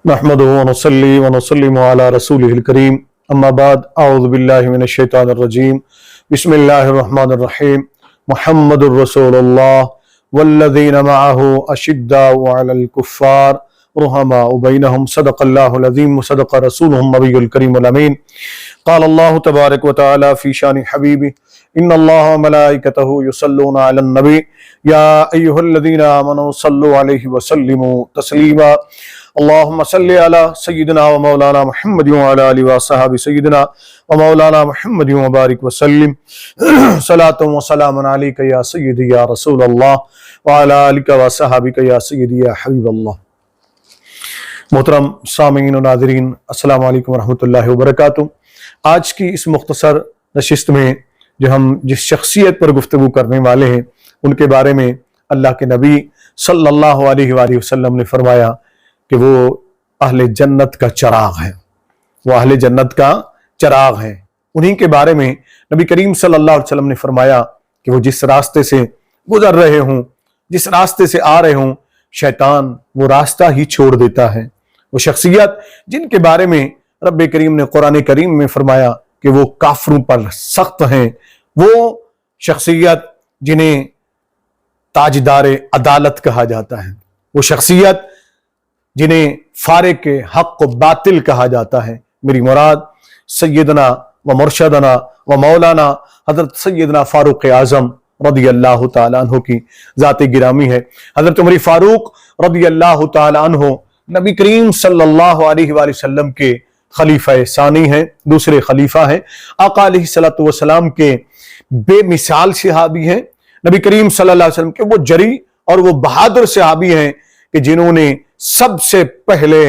نحمده ونصلي ونسلم على رسوله الكريم اما بعد اعوذ بالله من الشيطان الرجيم بسم الله الرحمن الرحيم محمد رسول الله والذين معه اشداء على الكفار رحماء بينهم صدق الله العظيم وصدق رسوله النبي الكريم الامين قال الله تبارك وتعالى في شان حبيبه ان الله وملائكته يصلون على النبي يا ايها الذين امنوا صلوا عليه وسلموا تسليما اللهم صل على سيدنا ومولانا محمد وعلى آله وصحبه سيدنا ومولانا محمد وبارك وسلم صلاة وسلام عليك يا سيدي يا رسول الله وعلى آلك وصحبك يا سيدي يا حبيب اللہ۔ محترم سامعین و ناظرین، السلام علیکم ورحمۃ اللہ وبرکاتہ۔ آج کی اس مختصر نشست میں جو ہم جس شخصیت پر گفتگو کرنے والے ہیں ان کے بارے میں اللہ کے نبی صلی اللہ علیہ وآلہ وسلم نے فرمایا کہ وہ اہل جنت کا چراغ ہے، وہ اہل جنت کا چراغ ہے۔ انہی کے بارے میں نبی کریم صلی اللہ علیہ وسلم نے فرمایا کہ وہ جس راستے سے گزر رہے ہوں، جس راستے سے آ رہے ہوں، شیطان وہ راستہ ہی چھوڑ دیتا ہے۔ وہ شخصیت جن کے بارے میں رب کریم نے قرآن کریم میں فرمایا کہ وہ کافروں پر سخت ہیں، وہ شخصیت جنہیں تاجدار عدالت کہا جاتا ہے، وہ شخصیت جنہیں فارق حق و باطل کہا جاتا ہے۔ میری مراد سیدنا و مرشدنا و مولانا حضرت سیدنا فاروق اعظم رضی اللہ تعالیٰ عنہ کی ذات گرامی ہے۔ حضرت عمر فاروق رضی اللہ تعالیٰ عنہ نبی کریم صلی اللہ علیہ وآلہ وسلم کے خلیفہ ثانی ہیں، دوسرے خلیفہ ہیں، آقا علیہ الصلوۃ والسلام کے بے مثال صحابی ہیں، نبی کریم صلی اللہ علیہ وسلم کے وہ جری اور وہ بہادر صحابی ہیں کہ جنہوں نے سب سے پہلے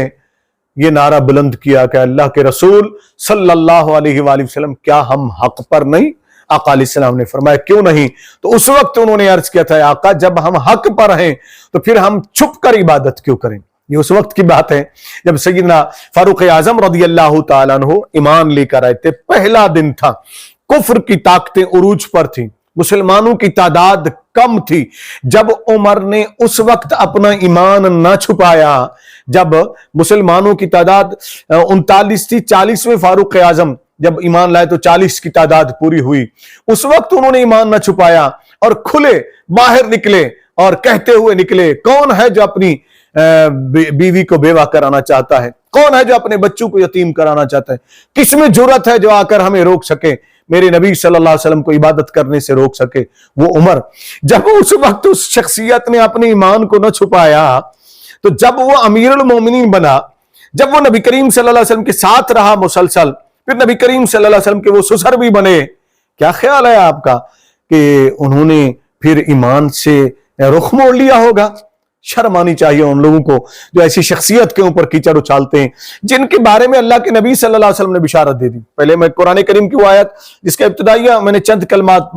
یہ نعرہ بلند کیا کہ اللہ کے رسول صلی اللہ علیہ وآلہ وسلم کیا ہم حق پر نہیں؟ آقا علیہ السلام نے فرمایا کیوں نہیں؟ تو اس وقت انہوں نے عرض کیا تھا آقا جب ہم حق پر ہیں تو پھر ہم چھپ کر عبادت کیوں کریں؟ یہ اس وقت کی بات ہے جب سیدنا فاروق اعظم رضی اللہ تعالیٰ عنہ ایمان لے کر آئے تھے۔ پہلا دن تھا، کفر کی طاقتیں عروج پر تھیں، مسلمانوں کی تعداد کم تھی۔ جب عمر نے اس وقت اپنا ایمان نہ چھپایا، جب مسلمانوں کی تعداد 39 تھی، 40ویں فاروق اعظم جب ایمان لائے تو 40 کی تعداد پوری ہوئی، اس وقت انہوں نے ایمان نہ چھپایا اور کھلے باہر نکلے اور کہتے ہوئے نکلے کون ہے جو اپنی بیوی کو بیوہ کرانا چاہتا ہے؟ کون ہے جو اپنے بچوں کو یتیم کرانا چاہتا ہے؟ کس میں جرأت ہے جو آ کر ہمیں روک سکے، میرے نبی صلی اللہ علیہ وسلم کو عبادت کرنے سے روک سکے؟ وہ عمر۔ جب اس وقت اس شخصیت نے اپنے ایمان کو نہ چھپایا تو جب وہ امیر المومنین بنا، جب وہ نبی کریم صلی اللہ علیہ وسلم کے ساتھ رہا مسلسل، پھر نبی کریم صلی اللہ علیہ وسلم کے وہ سسر بھی بنے، کیا خیال ہے آپ کا کہ انہوں نے پھر ایمان سے رخ موڑ لیا ہوگا؟ شرم آنی چاہیے ان لوگوں کو جو ایسی شخصیت کے اوپر کیچڑ اچھالتے ہیں، جن کے بارے میں اللہ کے نبی صلی اللہ علیہ وسلم نے بشارت دے دی۔ پہلے میں قرآن کریم کی وہ آیت جس کا ابتدائیہ میں نے چند کلمات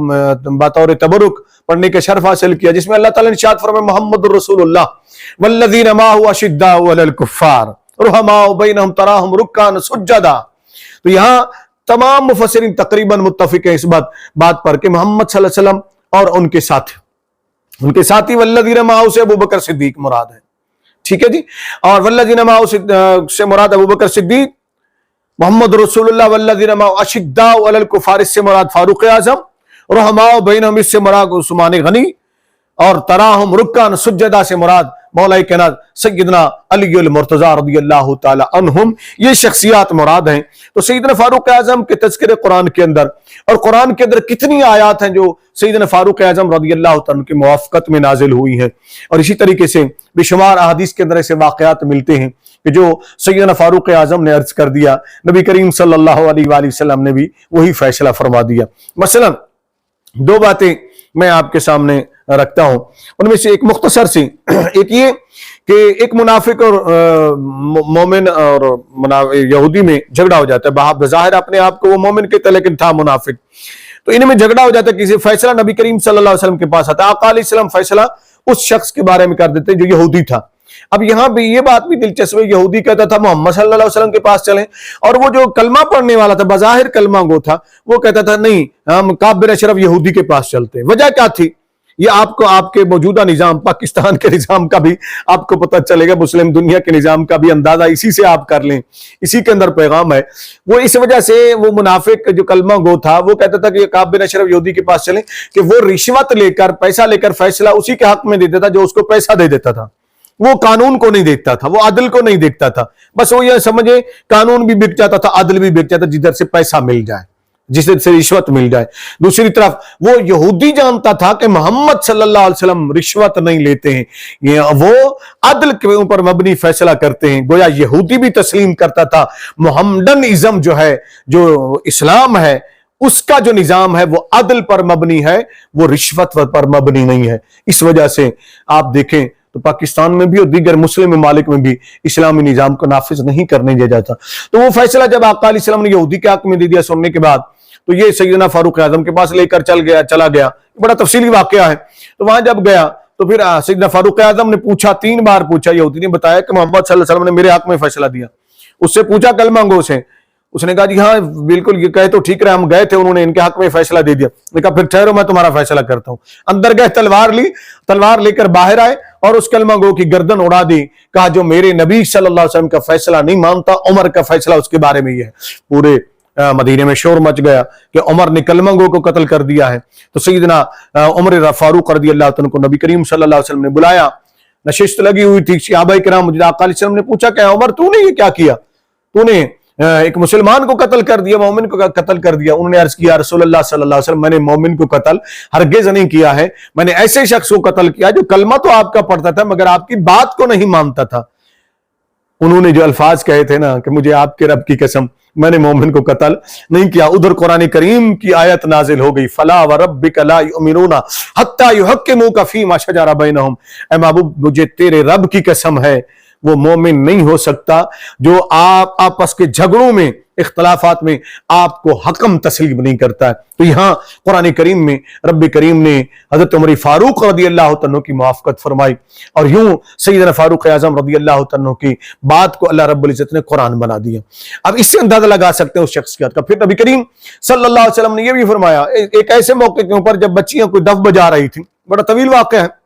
بطور تبرک پڑھنے کا شرف حاصل کیا، جس میں اللہ تعالیٰ نے ارشاد فرمایا محمد رسول اللہ والذین معہ اشداء علی الکفار رحماء بینہم تراہم رکعا سجدا۔ تو یہاں تمام مفسرین تقریباً متفق ہیں اس بات پر کہ محمد صلی اللہ علیہ وسلم اور ان کے ساتھی والذین معہ سے ابو بکر صدیق مراد ہے، ٹھیک ہے جی، اور والذین معہ سے مراد ابو بکر صدیق، محمد رسول اللہ والذین معہ اشداء علی الکفار اس سے مراد فاروق اعظم، رحماء بینہم اس سے مراد عثمان غنی، اور تراہم رکعا سجدا سے مراد مولا کائنات سیدنا علی المرتضی رضی اللہ تعالی عنہم۔ یہ شخصیات مراد ہیں۔ تو سیدنا فاروق اعظم کے تذکرے قرآن کے اندر، اور قرآن کے اندر کتنی آیات ہیں جو سیدنا فاروق اعظم رضی اللہ تعالی عنہ کی موافقت میں نازل ہوئی ہیں، اور اسی طریقے سے بے شمار احادیث کے اندر ایسے واقعات ملتے ہیں کہ جو سیدنا فاروق اعظم نے عرض کر دیا، نبی کریم صلی اللہ علیہ وآلہ وسلم نے بھی وہی فیصلہ فرما دیا۔ مثلا دو باتیں میں آپ کے سامنے رکھتا ہوں، ان میں سے ایک مختصر سی، ایک یہ کہ ایک منافق اور مومن اور یہودی میں جھگڑا ہو جاتا ہے۔ بظاہر اپنے آپ کو وہ مومن کہتا ہے لیکن تھا منافق، تو ان میں جھگڑا ہو جاتا ہے، کسی فیصلہ نبی کریم صلی اللہ علیہ وسلم کے پاس آتا ہے، آقا علیہ السلام فیصلہ اس شخص کے بارے میں کر دیتے ہیں جو یہودی تھا۔ اب یہاں بھی یہ بات بھی دلچسپ ہے، یہودی کہتا تھا محمد صلی اللہ علیہ وسلم کے پاس چلیں، اور وہ جو کلمہ پڑھنے والا تھا، بظاہر کلمہ گو تھا، وہ کہتا تھا نہیں ہم کعب بن اشرف یہودی کے پاس چلتے ہیں۔ وجہ کیا تھی؟ یہ آپ کو آپ کے موجودہ نظام پاکستان کے نظام کا بھی آپ کو پتہ چلے گا، مسلم دنیا کے نظام کا بھی اندازہ اسی سے آپ کر لیں، اسی کے اندر پیغام ہے۔ وہ اس وجہ سے وہ منافق جو کلمہ گو تھا وہ کہتا تھا کہ کعب بن اشرف یہودی کے پاس چلیں کہ وہ رشوت لے کر پیسہ لے کر فیصلہ اسی کے حق میں دے دیتا جو اس کو پیسہ دے دیتا تھا، وہ قانون کو نہیں دیکھتا تھا، وہ عدل کو نہیں دیکھتا تھا، بس وہ یہ سمجھے قانون بھی بک جاتا تھا، عدل بھی بک جاتا، جدھر سے پیسہ مل جائے، جس سے رشوت مل جائے۔ دوسری طرف وہ یہودی جانتا تھا کہ محمد صلی اللہ علیہ وسلم رشوت نہیں لیتے ہیں، وہ عدل کے اوپر مبنی فیصلہ کرتے ہیں۔ گویا یہودی بھی تسلیم کرتا تھا محمدن ازم جو ہے، جو اسلام ہے، اس کا جو نظام ہے وہ عدل پر مبنی ہے، وہ رشوت پر مبنی نہیں ہے۔ اس وجہ سے آپ دیکھیں تو پاکستان میں بھی اور دیگر مسلم ممالک میں بھی اسلامی نظام کو نافذ نہیں کرنے دیا جاتا۔ تو وہ فیصلہ جب آقا علیہ السلام نے یہودی کے حق میں دے دیا سننے کے بعد، تو یہ سیدنا فاروق اعظم کے پاس لے کر چلا گیا، بڑا تفصیلی واقعہ ہے۔ تو وہاں جب گیا تو پھر سیدنا فاروق اعظم نے پوچھا، 3 بار پوچھا، یہودی نے بتایا کہ محمد صلی اللہ علیہ وسلم نے میرے حق میں فیصلہ دیا۔ اس سے پوچھا کلمہ گو سے، اس نے کہا جی ہاں بالکل، یہ کہے تو ٹھیک رہا، ہم گئے تھے، انہوں نے ان کے حق میں فیصلہ دے دیا۔ نے کہا پھر ٹھہرو میں تمہارا فیصلہ کرتا ہوں۔ اندر گئے، تلوار لے کر باہر آئے اور اس کلمہ گو کی گردن اڑا دی۔ کہا جو میرے نبی صلی اللہ علیہ وسلم کا فیصلہ نہیں مانتا، عمر کا فیصلہ اس کے بارے میں یہ ہے۔ پورے مدینے میں شور مچ گیا کہ عمر نے کلمہ گو کو قتل کر دیا ہے۔ تو سیدنا عمر فاروق رضی اللہ عنہ کو نبی کریم صلی اللہ علیہ وسلم نے بلایا، نشست لگی ہوئی تھی، صحابہ کرام آقا علیہ السلام نے پوچھا کہ عمر تو نے یہ کیا کیا؟ تو نے ایک مسلمان کو قتل کر دیا، مومن کو قتل کر دیا۔ انہوں نے عرض کیا رسول اللہ صلی اللہ علیہ وسلم، میں نے مومن کو قتل ہرگز نہیں کیا ہے، میں نے ایسے شخص کو قتل کیا جو کلمہ تو آپ کا پڑھتا تھا مگر آپ کی بات کو نہیں مانتا تھا۔ انہوں نے جو الفاظ کہے تھے نا کہ مجھے آپ کے رب کی قسم میں نے مومن کو قتل نہیں کیا، ادھر قرآن کریم کی آیت نازل ہو گئی، فَلَا وَرَبِّكَ لَا يُؤْمِنُونَ حَتَّى يُحَكِّمُوكَ فِي مَا شَجَرَ بَيْنَهُمْ۔ اے محبوب مجھے تیرے رب کی قسم ہے، وہ مومن نہیں ہو سکتا جو آپ آپس کے جھگڑوں میں، اختلافات میں آپ کو حکم تسلیم نہیں کرتا ہے۔ تو یہاں قرآن کریم میں رب کریم نے حضرت عمر فاروق رضی اللہ عنہ کی موافقت فرمائی، اور یوں سیدنا فاروق اعظم رضی اللہ عنہ کی بات کو اللہ رب العزت نے قرآن بنا دیا۔ اب اس سے اندازہ لگا سکتے ہیں اس شخصیت کا۔ پھر نبی کریم صلی اللہ علیہ وسلم نے یہ بھی فرمایا ایک ایسے موقع کے اوپر جب بچیاں کوئی دف بجا رہی تھیں، بڑا طویل واقعہ ہے،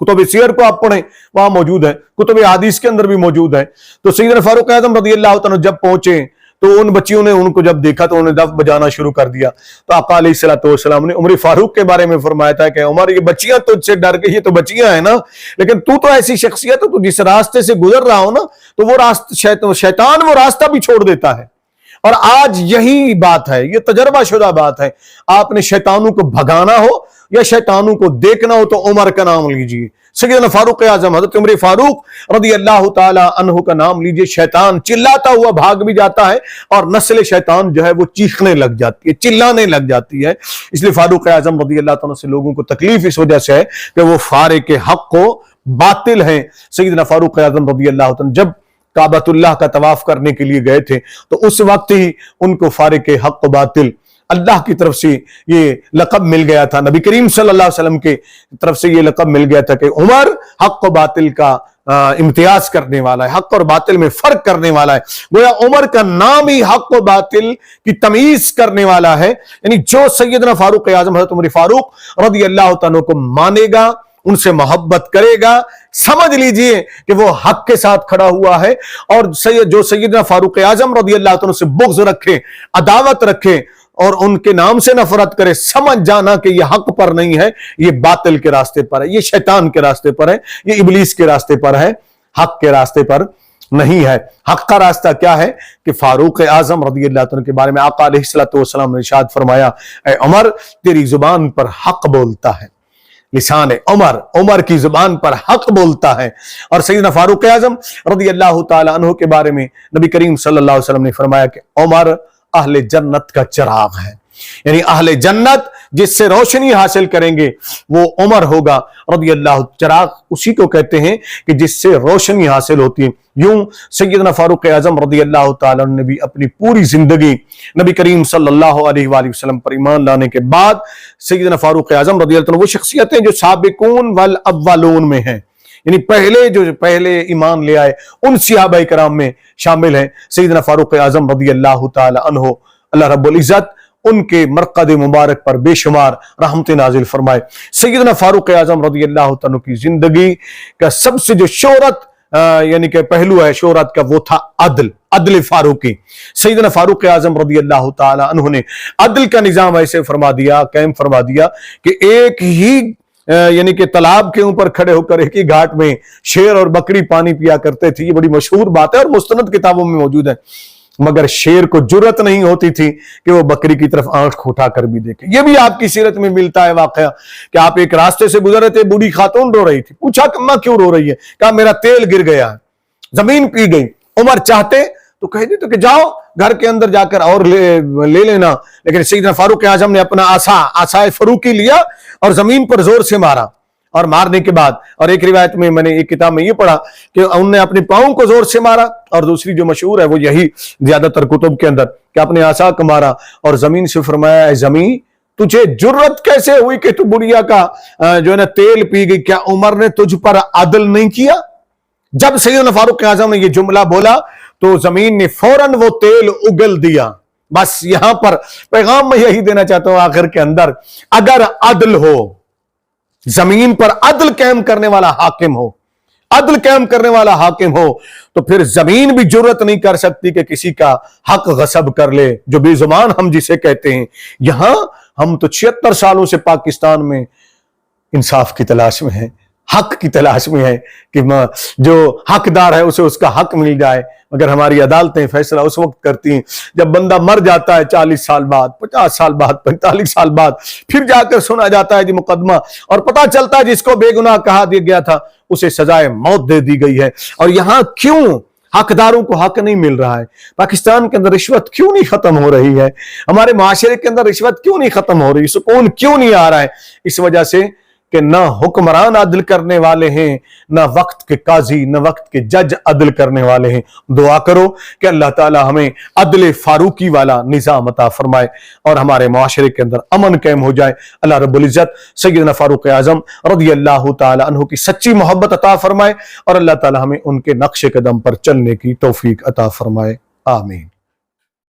کتب سیر کو آپ پڑھیں وہاں موجود ہے، کتب حدیث کے اندر بھی موجود ہے۔ تو سیدنا فاروق اعظم رضی اللہ عنہ جب پہنچے تو ان بچیوں نے ان کو جب دیکھا تو انہوں نے دف بجانا شروع کر دیا۔ تو آقا علیہ السلام نے عمر فاروق کے بارے میں فرمایا تھا کہ عمر یہ بچیاں تجھ سے ڈر گئی، یہ تو بچیاں ہیں نا، لیکن تو ایسی شخصیت ہے، تو جس راستے سے گزر رہا ہو نا تو وہ شیطان وہ راستہ بھی چھوڑ دیتا ہے۔ اور آج یہی بات ہے، یہ تجربہ شدہ بات ہے، آپ نے شیطانوں کو بھگانا ہو یا شیطانوں کو دیکھنا ہو تو عمر کا نام لیجئے، سیدنا فاروق اعظم حضرت عمر فاروق رضی اللہ تعالی عنہ کا نام لیجئے۔ شیطان چلاتا ہوا بھاگ بھی جاتا ہے اور نسل شیطان جو ہے وہ چیخنے لگ جاتی ہے، چلانے لگ جاتی ہے۔ اس لیے فاروق اعظم رضی اللہ عنہ سے لوگوں کو تکلیف اس وجہ سے ہے کہ وہ فارق حق کو باطل ہیں۔ سیدنا فاروق اعظم رضی اللہ عنہ جب کعبۃ اللہ کا طواف کرنے کے لیے گئے تھے تو اس وقت ہی ان کو فارق حق و باطل اللہ کی طرف سے یہ لقب مل گیا تھا، نبی کریم صلی اللہ علیہ وسلم کے طرف سے یہ لقب مل گیا تھا کہ عمر حق و باطل کا امتیاز کرنے والا ہے، حق اور باطل میں فرق کرنے والا ہے۔ گویا عمر کا نام ہی حق و باطل کی تمیز کرنے والا ہے، یعنی جو سیدنا فاروق اعظم حضرت عمر فاروق رضی اللہ عنہ کو مانے گا، ان سے محبت کرے گا، سمجھ لیجئے کہ وہ حق کے ساتھ کھڑا ہوا ہے، اور جو سیدنا فاروق اعظم رضی اللہ عنہ سے بغض رکھے، عداوت رکھے اور ان کے نام سے نفرت کرے، سمجھ جانا کہ یہ حق پر نہیں ہے، یہ باطل کے راستے پر ہے، یہ شیطان کے راستے پر ہے، یہ ابلیس کے راستے پر ہے، حق کے راستے پر نہیں ہے۔ حق کا راستہ کیا ہے کہ فاروق اعظم رضی اللہ عنہ کے بارے میں آقا علیہ السلام نے ارشاد فرمایا، اے عمر تیری زبان پر حق بولتا ہے، لسان عمر کی زبان پر حق بولتا ہے۔ اور سیدنا فاروق اعظم رضی اللہ تعالی عنہ کے بارے میں نبی کریم صلی اللہ علیہ وسلم نے فرمایا کہ عمر اہل جنت کا چراغ ہے، یعنی اہل جنت جس سے روشنی حاصل کریں گے وہ عمر ہوگا رضی اللہ۔ چراغ اسی کو کہتے ہیں کہ جس سے روشنی حاصل ہوتی ہے۔ یوں سیدنا فاروق اعظم رضی اللہ تعالیٰ نے بھی اپنی پوری زندگی نبی کریم صلی اللہ علیہ وآلہ وسلم پر ایمان لانے کے بعد، سیدنا فاروق اعظم رضی اللہ عنہ وہ شخصیتیں جو سابقون والاولون میں ہیں، یعنی پہلے ایمان لے آئے ان صحابہ کرام میں شامل ہیں۔ سیدنا فاروق اعظم رضی اللہ تعالی عنہ، اللہ رب العزت ان کے مرقد مبارک پر بے شمار رحمت نازل فرمائے۔ سیدنا فاروق اعظم رضی اللہ تعالیٰ کی زندگی کا سب سے جو شہرت یعنی کہ پہلو ہے شہرت کا، وہ تھا عدل فاروقی۔ سیدنا فاروق اعظم رضی اللہ تعالیٰ عنہ نے عدل کا نظام ایسے قائم فرما دیا کہ ایک ہی یعنی کہ تالاب کے اوپر کھڑے ہو کر ایک ہی گھاٹ میں شیر اور بکری پانی پیا کرتے تھے۔ یہ بڑی مشہور بات ہے اور مستند کتابوں میں موجود ہے، مگر شیر کو جرت نہیں ہوتی تھی کہ وہ بکری کی طرف آنکھ اٹھا کر بھی دیکھے۔ یہ بھی آپ کی سیرت میں ملتا ہے واقعہ کہ آپ ایک راستے سے گزر رہے تھے، بوڑھی خاتون رو رہی تھی، پوچھا کہ اماں کیوں رو رہی ہے؟ کہا میرا تیل گر گیا، زمین پی گئی۔ عمر چاہتے تو کہہ دیتے کہ جاؤ گھر کے اندر جا کر اور لے لینا، لیکن سیدنا فاروق اعظم نے اپنا عصا فروکی لیا اور زمین پر زور سے مارا، اور مارنے کے بعد، اور ایک روایت میں نے ایک کتاب میں یہ پڑھا کہ انہوں نے اپنے پاؤں کو زور سے مارا، اور دوسری جو مشہور ہے وہ یہی زیادہ تر کتب کے اندر کہ اپنے عصا کو مارا اور زمین سے فرمایا اے زمین تجھے جرت کیسے ہوئی کہ تو بڑھیا کا جو ہے نا تیل پی گئی؟ کیا عمر نے تجھ پر عدل نہیں کیا؟ جب سیدنا فاروق اعظم نے یہ جملہ بولا تو زمین نے فوراً وہ تیل اگل دیا۔ بس یہاں پر پیغام میں یہی دینا چاہتا ہوں آخر کے اندر، اگر عدل ہو، زمین پر عدل قائم کرنے والا حاکم ہو، عدل قائم کرنے والا حاکم ہو، تو پھر زمین بھی جرت نہیں کر سکتی کہ کسی کا حق غصب کر لے، جو بے زبان ہم جسے کہتے ہیں۔ یہاں ہم تو 76 سالوں سے پاکستان میں انصاف کی تلاش میں ہیں، حق کی تلاش میں ہے کہ جو حقدار ہے اسے اس کا حق مل جائے، مگر ہماری عدالتیں فیصلہ اس وقت کرتی ہیں جب بندہ مر جاتا ہے 40 سال بعد، 50 سال بعد، 45 سال بعد، پھر جا کر سنا جاتا ہے جی مقدمہ، اور پتہ چلتا ہے جس کو بے گناہ کہا دیا گیا تھا اسے سزائے موت دے دی گئی ہے۔ اور یہاں کیوں حقداروں کو حق نہیں مل رہا ہے؟ پاکستان کے اندر رشوت کیوں نہیں ختم ہو رہی ہے؟ ہمارے معاشرے کے اندر رشوت کیوں نہیں ختم ہو رہی؟ سکون کیوں نہیں آ رہا ہے؟ اس وجہ سے کہ نہ حکمران عدل کرنے والے ہیں، نہ وقت کے قاضی، نہ وقت کے جج عدل کرنے والے ہیں۔ دعا کرو کہ اللہ تعالی ہمیں عدل فاروقی والا نظام عطا فرمائے اور ہمارے معاشرے کے اندر امن قائم ہو جائے۔ اللہ رب العزت سیدنا فاروق اعظم رضی اللہ تعالی عنہ کی سچی محبت عطا فرمائے اور اللہ تعالی ہمیں ان کے نقش قدم پر چلنے کی توفیق عطا فرمائے۔ آمین۔